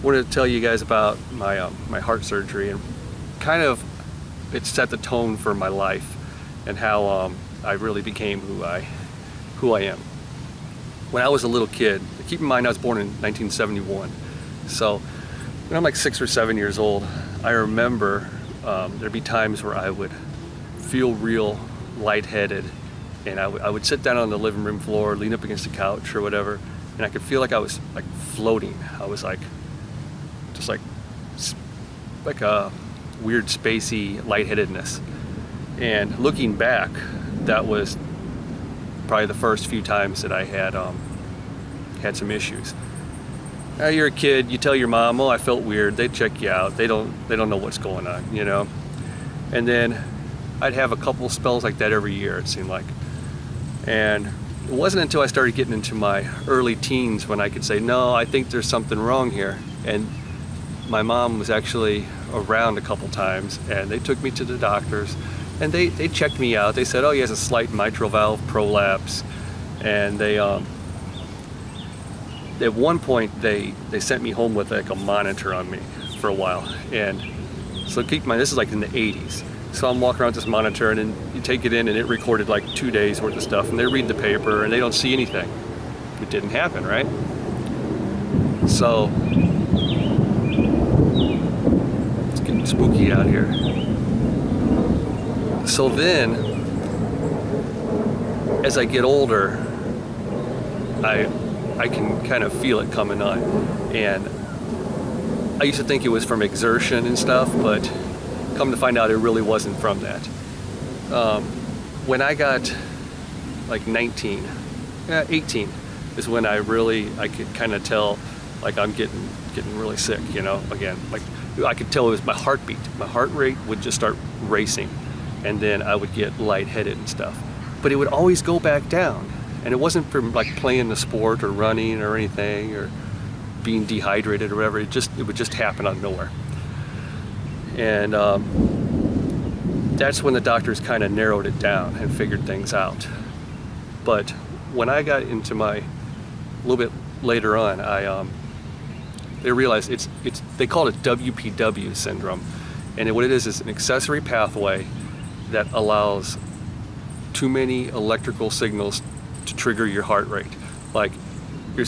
wanted to tell you guys about my heart surgery, and kind of it set the tone for my life and how I really became who I am. When I was a little kid, keep in mind I was born in 1971, so when I'm like 6 or 7 years old, I remember there'd be times where I would feel real lightheaded, and I would sit down on the living room floor, lean up against the couch or whatever, and I could feel like I was like floating. I was like just like a weird spacey lightheadedness. And looking back, that was probably the first few times that I had some issues. Now you're a kid, you tell your mom, "Oh, I felt weird." They check you out. They don't know what's going on, you know. And then I'd have a couple spells like that every year, it seemed like. And it wasn't until I started getting into my early teens when I could say, "No, I think there's something wrong here." And my mom was actually around a couple times, and they took me to the doctors, and they checked me out. They said, "Oh, he has a slight mitral valve prolapse," and they at one point they sent me home with like a monitor on me for a while. And so keep in mind, this is like in the 80s. So I'm walking around with this monitor, and then you take it in, and it recorded like 2 days worth of stuff, and they read the paper and they don't see anything. It didn't happen, right? So it's getting spooky out here. So then, as I get older, I can kind of feel it coming on. And I used to think it was from exertion and stuff, but come to find out it really wasn't from that. When I got like 18 is when I could kind of tell like I'm getting really sick, you know, again. Like I could tell it was my heartbeat. My heart rate would just start racing, and then I would get lightheaded and stuff. But it would always go back down. And it wasn't from like playing the sport or running or anything or being dehydrated or whatever. It would just happen out of nowhere. And that's when the doctors kind of narrowed it down and figured things out. But when I got into a little bit later on, they realized they call it WPW syndrome. And what it is an accessory pathway that allows too many electrical signals to trigger your heart rate. Like the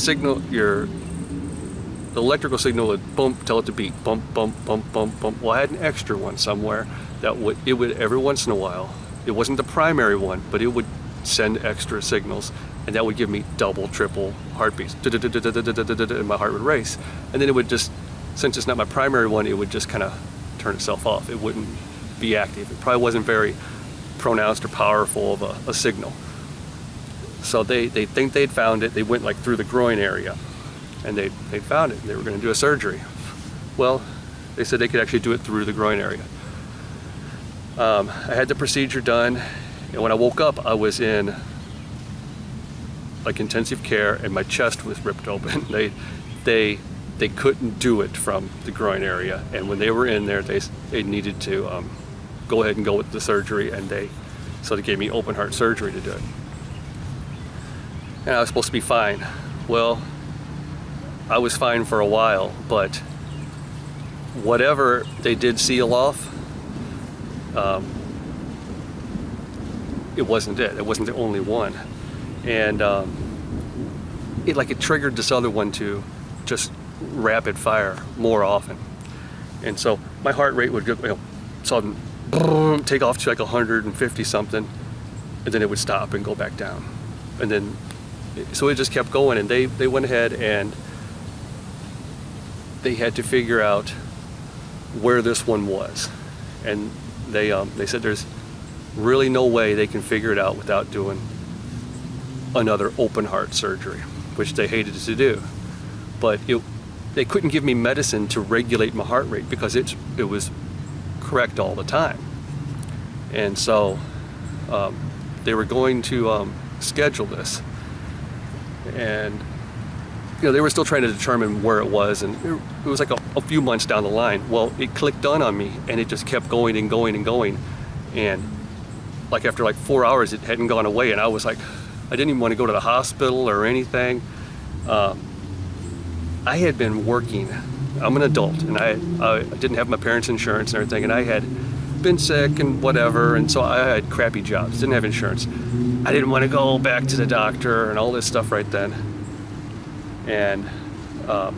electrical signal would bump, tell it to beat, bump, bump, bump, bump, bump. Well, I had an extra one somewhere that would every once in a while, it wasn't the primary one, but it would send extra signals, and that would give me double, triple heartbeats, and my heart would race. And then it would just, since it's not my primary one, it would just kind of turn itself off. It wouldn't be active. It probably wasn't very pronounced or powerful of a signal. So they think they'd found it. They went like through the groin area, and they found it. They were going to do a surgery. Well, they said they could actually do it through the groin area. I had the procedure done, and when I woke up, I was in like intensive care, and my chest was ripped open. They couldn't do it from the groin area, and when they were in there, they needed to go ahead and go with the surgery, and so they gave me open heart surgery to do it. And I was supposed to be fine. Well, I was fine for a while, but whatever they did seal off, it wasn't it. It wasn't the only one. And it triggered this other one to just rapid fire more often. And so my heart rate would go, sudden take off to like 150 something, and then it would stop and go back down. And then so it just kept going, and they went ahead and they had to figure out where this one was. And they said there's really no way they can figure it out without doing another open heart surgery, which they hated to do. But they couldn't give me medicine to regulate my heart rate because it was correct all the time. And so they were going to schedule this. And they were still trying to determine where it was, and it was like a few months down the line. Well, it clicked on me, and it just kept going and going and going. And like after like 4 hours, it hadn't gone away, and I was like, I didn't even want to go to the hospital or anything. I had been working I'm an adult, and I didn't have my parents' insurance and everything, and I had been sick and whatever, and so I had crappy jobs, didn't have insurance. I didn't want to go back to the doctor and all this stuff right then. And I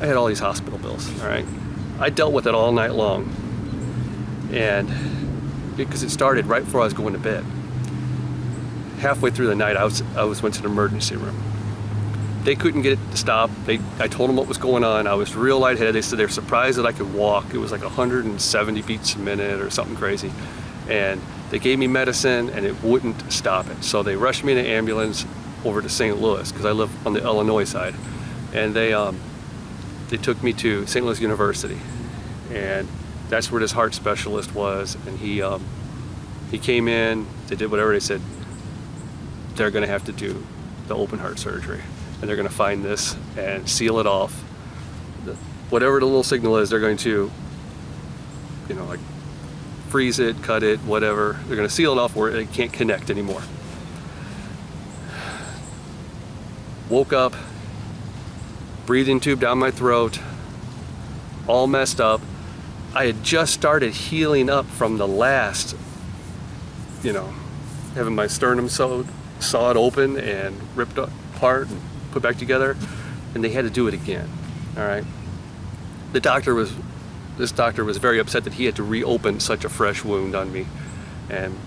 had all these hospital bills, all right? I dealt with it all night long. And because it started right before I was going to bed. Halfway through the night, I went to the emergency room. They couldn't get it to stop. I told them what was going on. I was real lightheaded. They said they were surprised that I could walk. It was like 170 beats a minute or something crazy. And they gave me medicine and it wouldn't stop it. So they rushed me in an ambulance over to St. Louis, because I live on the Illinois side. And they took me to St. Louis University. And that's where this heart specialist was. And he came in, they did whatever they said. They're gonna have to do the open heart surgery. And they're going to find this and seal it off. Whatever the little signal is, they're going to, like freeze it, cut it, whatever. They're going to seal it off where it can't connect anymore. Woke up, breathing tube down my throat, all messed up. I had just started healing up from the last, having my sternum sawed open and ripped apart and put back together, and they had to do it again. All right. This doctor was very upset that he had to reopen such a fresh wound on me and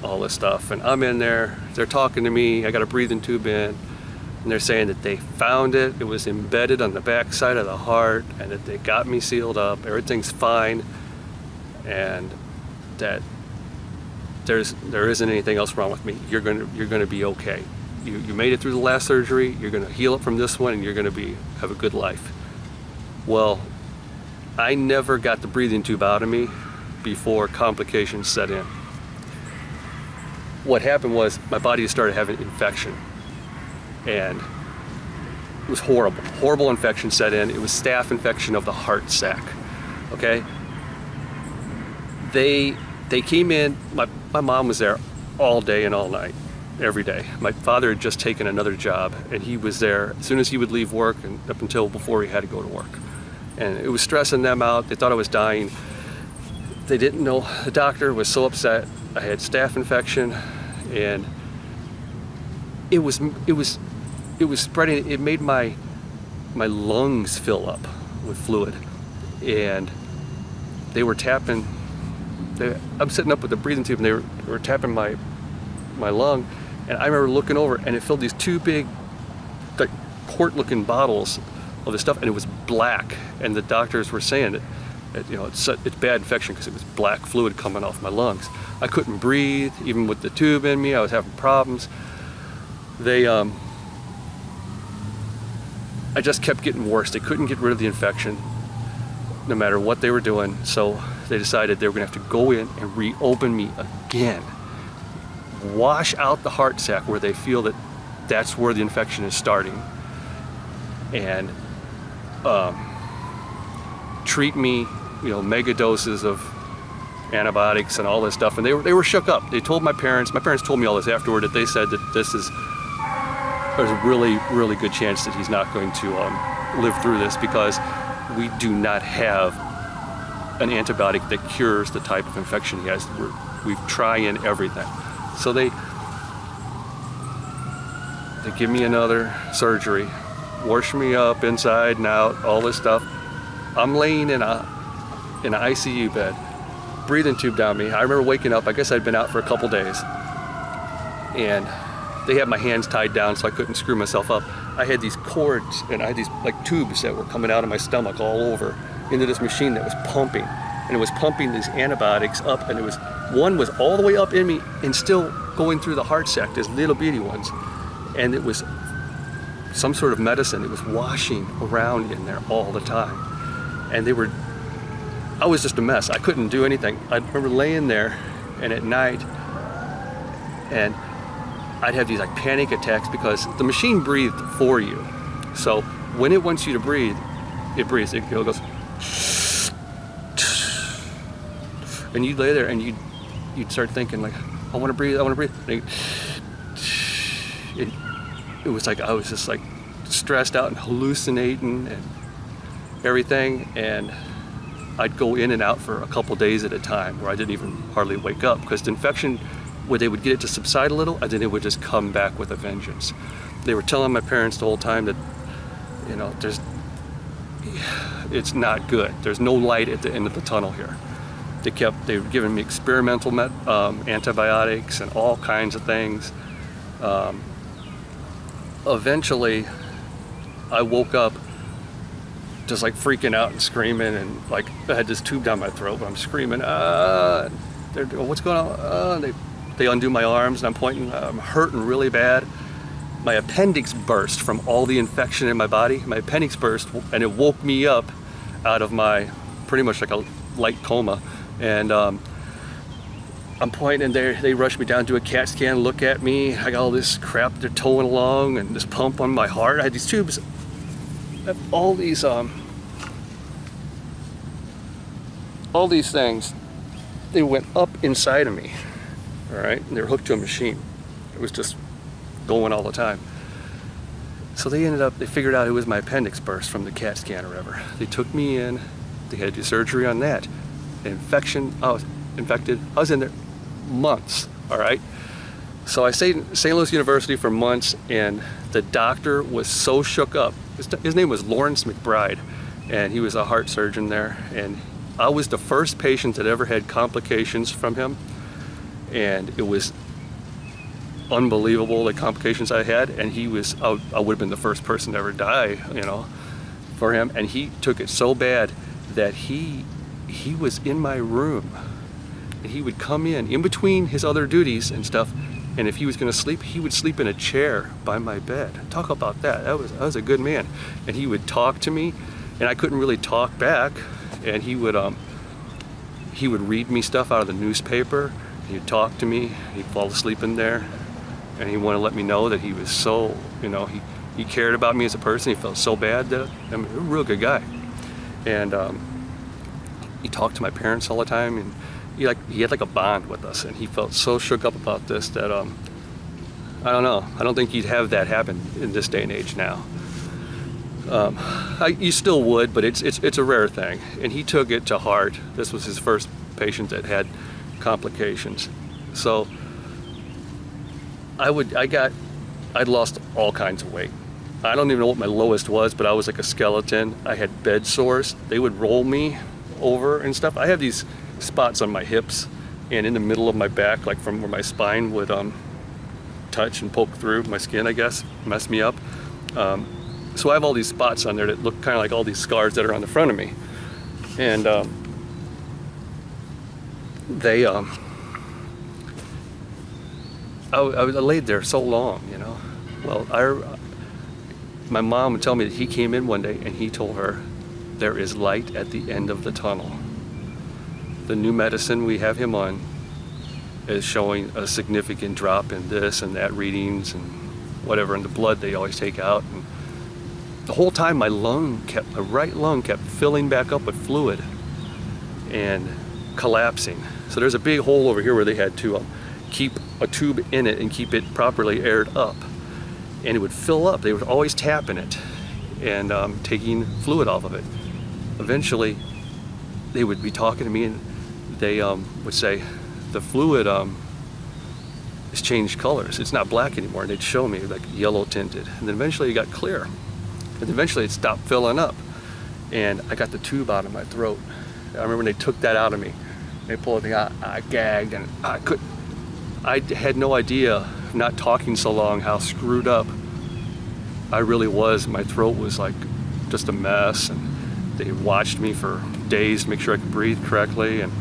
all this stuff. And I'm in there, they're talking to me, I got a breathing tube in, and they're saying that they found it, it was embedded on the back side of the heart, and that they got me sealed up, everything's fine, and that there isn't anything else wrong with me. You're gonna be okay. You made it through the last surgery, you're gonna heal up from this one, and you're gonna have a good life. Well, I never got the breathing tube out of me before complications set in. What happened was my body started having infection, and it was horrible. Horrible infection set in. It was staph infection of the heart sac. Okay? They came in, my mom was there all day and all night, every day. My father had just taken another job, and he was there as soon as he would leave work and up until before he had to go to work. And it was stressing them out. They thought I was dying. They didn't know. The doctor was so upset. I had staph infection, and it was spreading. It made my lungs fill up with fluid, and they were tapping. I'm sitting up with the breathing tube, and they were tapping my lung, and I remember looking over, and it filled these two big, like, quart-looking bottles of this stuff, and it was black. And the doctors were saying that it's bad infection because it was black fluid coming off my lungs. I couldn't breathe, even with the tube in me. I was having problems. I just kept getting worse. They couldn't get rid of the infection, no matter what they were doing. So they decided they were going to have to go in and reopen me again, wash out the heart sac where they feel that that's where the infection is starting, and treat me, mega doses of antibiotics and all this stuff. And they were shook up. They told my parents told me all this afterward, that they said that there's a really, really good chance that he's not going to live through this, because we do not have an antibiotic that cures the type of infection he has. We've tried everything. So they give me another surgery, wash me up inside and out, all this stuff. I'm laying in an ICU bed, breathing tube down me. I remember waking up, I guess I'd been out for a couple days, and they had my hands tied down so I couldn't screw myself up. I had these cords, and I had these like tubes that were coming out of my stomach all over into this machine that was pumping, and it was pumping these antibiotics up, and one was all the way up in me and still going through the heart sac, these little bitty ones, and it was some sort of medicine. It was washing around in there all the time, and I was just a mess. I couldn't do anything. I remember laying there, and at night, and I'd have these like panic attacks because the machine breathed for you. So when it wants you to breathe, it breathes. It goes, and you'd lay there and you'd start thinking like, I want to breathe. And it was like I was just like stressed out and hallucinating, and everything, and I'd go in and out for a couple days at a time where I didn't even hardly wake up, because the infection, where they would get it to subside a little, and then it would just come back with a vengeance. They were telling my parents the whole time that, you know, it's not good. There's no light at the end of the tunnel here. They were giving me experimental antibiotics and all kinds of things. Eventually, I woke up just like freaking out and screaming, and like I had this tube down my throat, but I'm screaming, what's going on? They undo my arms, and I'm pointing, I'm hurting really bad. My appendix burst from all the infection in my body. My appendix burst, and it woke me up out of my pretty much like a light coma. And I'm pointing, and they rushed me down to a CAT scan, look at me. I got all this crap they're towing along, and this pump on my heart. I had these tubes, all these things. They went up inside of me, all right? And they were hooked to a machine. It was just going all the time. So they figured out it was my appendix burst from the CAT scan or whatever. They took me in, they had to do surgery on that. Infection, I was infected. I was in there months, all right? So I stayed in St. Louis University for months, and the doctor was so shook up. His name was Lawrence McBride, and he was a heart surgeon there. And I was the first patient that ever had complications from him, and it was unbelievable the complications I had. And I would have been the first person to ever die, you know, for him. And he took it so bad that he was in my room, and he would come in between his other duties and stuff, and if he was going to sleep, he would sleep in a chair by my bed. Talk about that. That was a good man. And he would talk to me, and I couldn't really talk back, and he would read me stuff out of the newspaper. He'd talk to me, he'd fall asleep in there, and he wanted to let me know that he was so, you know, he cared about me as a person. He felt so bad that, I mean, a real good guy. And he talked to my parents all the time, and he had like a bond with us, and he felt so shook up about this that I don't know. I don't think you'd have that happen in this day and age now. You still would, but it's a rare thing. And he took it to heart. This was his first patient that had complications. So I'd lost all kinds of weight. I don't even know what my lowest was, but I was like a skeleton. I had bed sores. They would roll me over and stuff. I have these spots on my hips and in the middle of my back, like from where my spine would touch and poke through my skin, I guess, mess me up. So I have all these spots on there that look kind of like all these scars that are on the front of me. And I laid there so long, you know. Well, my mom would tell me that he came in one day and he told her, there is light at the end of the tunnel. The new medicine we have him on is showing a significant drop in this and that readings and whatever in the blood they always take out. And the whole time my right lung kept filling back up with fluid and collapsing. So there's a big hole over here where they had to keep a tube in it and keep it properly aired up. And it would fill up. They were always tapping it and taking fluid off of it. Eventually, they would be talking to me, and they would say, the fluid has changed colors. It's not black anymore. And they'd show me like yellow tinted. And then eventually it got clear. And eventually it stopped filling up. And I got the tube out of my throat. I remember when they took that out of me. They pulled it out. I gagged, and I had no idea, not talking so long, how screwed up I really was. My throat was like just a mess, and they watched me for days to make sure I could breathe correctly. And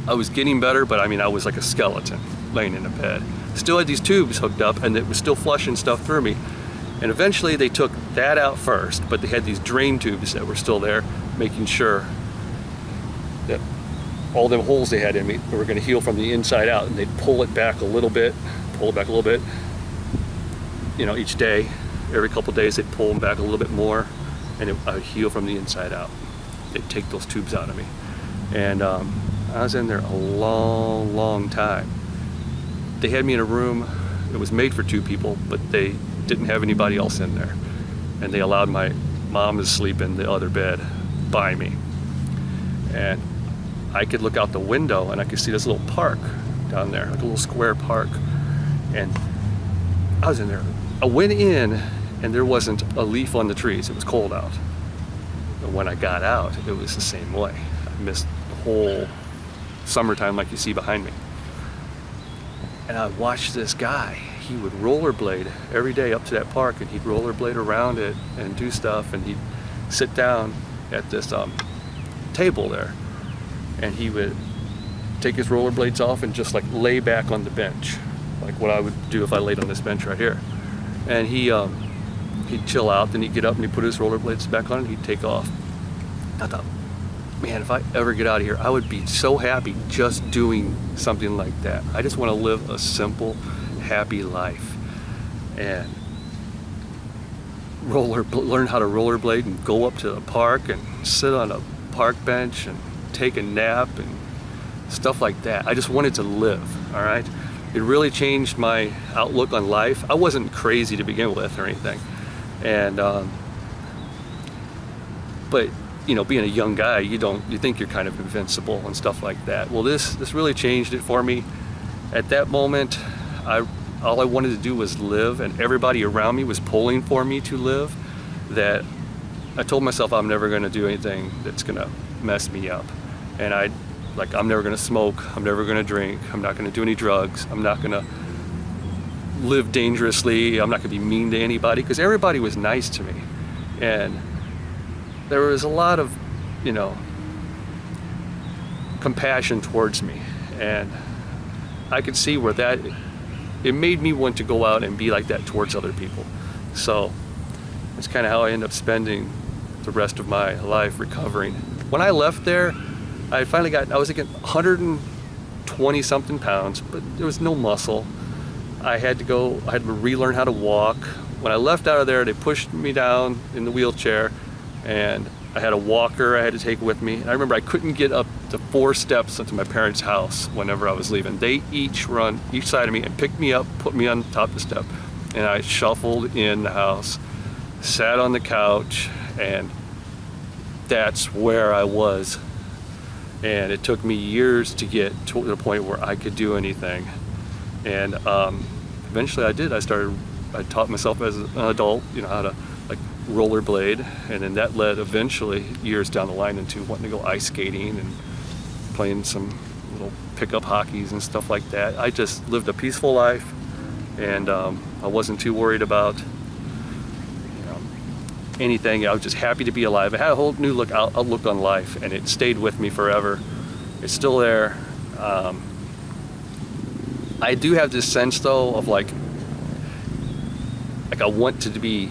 I was getting better, but I mean, I was like a skeleton laying in a bed. Still had these tubes hooked up, and it was still flushing stuff through me. And eventually they took that out first, but they had these drain tubes that were still there, making sure that all them holes they had in me were going to heal from the inside out. And they'd pull it back a little bit, you know, each day. Every couple of days they'd pull them back a little bit more, and I would heal from the inside out. They'd take those tubes out of me. And I was in there a long, long time. They had me in a room. It was made for 2 people, but they didn't have anybody else in there. And they allowed my Mom is asleep in the other bed by me. And I could look out the window and I could see this little park down there, like a little square park. And I was in there. I went in and there wasn't a leaf on the trees. It was cold out. And when I got out, it was the same way. I missed the whole summertime like you see behind me. And I watched this guy. He would rollerblade every day up to that park, and he'd rollerblade around it and do stuff, and he'd sit down at this table there, and he would take his rollerblades off and just like lay back on the bench, like what I would do if I laid on this bench right here. And he'd chill out, then he'd get up and he'd put his rollerblades back on and he'd take off. I thought, man, if I ever get out of here, I would be so happy just doing something like that. I just want to live a simple, happy life and learn how to rollerblade and go up to the park and sit on a park bench and take a nap and stuff like that. I just wanted to live, all right? It really changed my outlook on life. I wasn't crazy to begin with or anything. And, but you know, being a young guy, you think you're kind of invincible and stuff like that. Well, this really changed it for me. At that moment, all I wanted to do was live, and everybody around me was pulling for me to live. That I told myself I'm never going to do anything that's going to mess me up. And I'm never going to smoke, I'm never going to drink, I'm not going to do any drugs, I'm not going to live dangerously, I'm not going to be mean to anybody, because everybody was nice to me. And there was a lot of, you know, compassion towards me. And I could see where it made me want to go out and be like that towards other people. So that's kind of how I ended up spending the rest of my life recovering. When I left there, I was again 120 something pounds, but there was no muscle. I had to relearn how to walk. When I left out of there, they pushed me down in the wheelchair, and I had a walker I had to take with me. And I remember I couldn't get up the 4 steps into my parents' house whenever I was leaving. They each run each side of me and picked me up, put me on top of the step, and I shuffled in the house, sat on the couch, and that's where I was. And it took me years to get to the point where I could do anything. And eventually I did. I taught myself as an adult, you know, how to like rollerblade, and then that led eventually years down the line into wanting to go ice skating and playing some little pickup hockeys and stuff like that. I just lived a peaceful life, and I wasn't too worried about anything. I was just happy to be alive. I had a whole new outlook on life, and it stayed with me forever. It's still there. I do have this sense though of like I want to be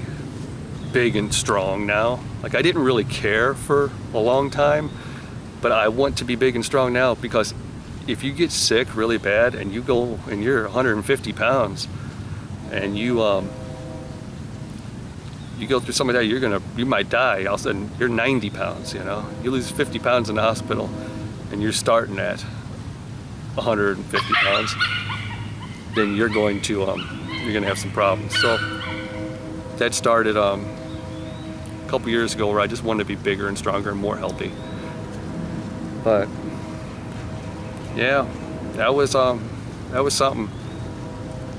big and strong now. Like I didn't really care for a long time, but I want to be big and strong now, because if you get sick really bad and you go and you're 150 pounds and you go through some of that, you might die. All of a sudden, you're 90 pounds, you know. You lose 50 pounds in the hospital, and you're starting at 150 pounds. Then you're going to have some problems. So that started a couple years ago, where I just wanted to be bigger and stronger and more healthy. But yeah, that was something.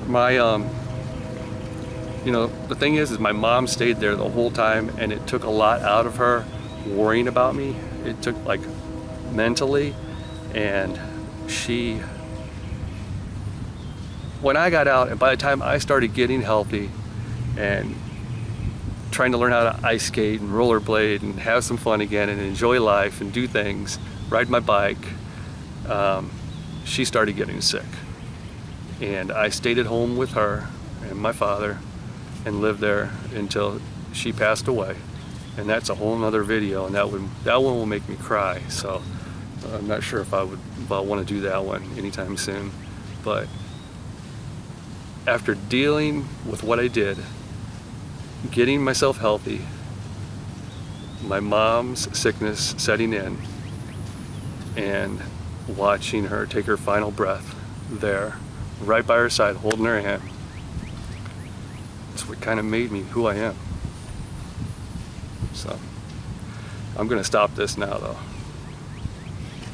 My you know, the thing is my mom stayed there the whole time, and it took a lot out of her worrying about me. It took like mentally, and when I got out, and by the time I started getting healthy and trying to learn how to ice skate and rollerblade and have some fun again and enjoy life and do things, ride my bike, she started getting sick. And I stayed at home with her and my father and lived there until she passed away. And that's a whole nother video, and that one will make me cry. So I'm not sure if I want to do that one anytime soon. But after dealing with what I did, getting myself healthy, my mom's sickness setting in, and watching her take her final breath there, right by her side, holding her hand, it's what kind of made me who I am. So I'm going to stop this now though.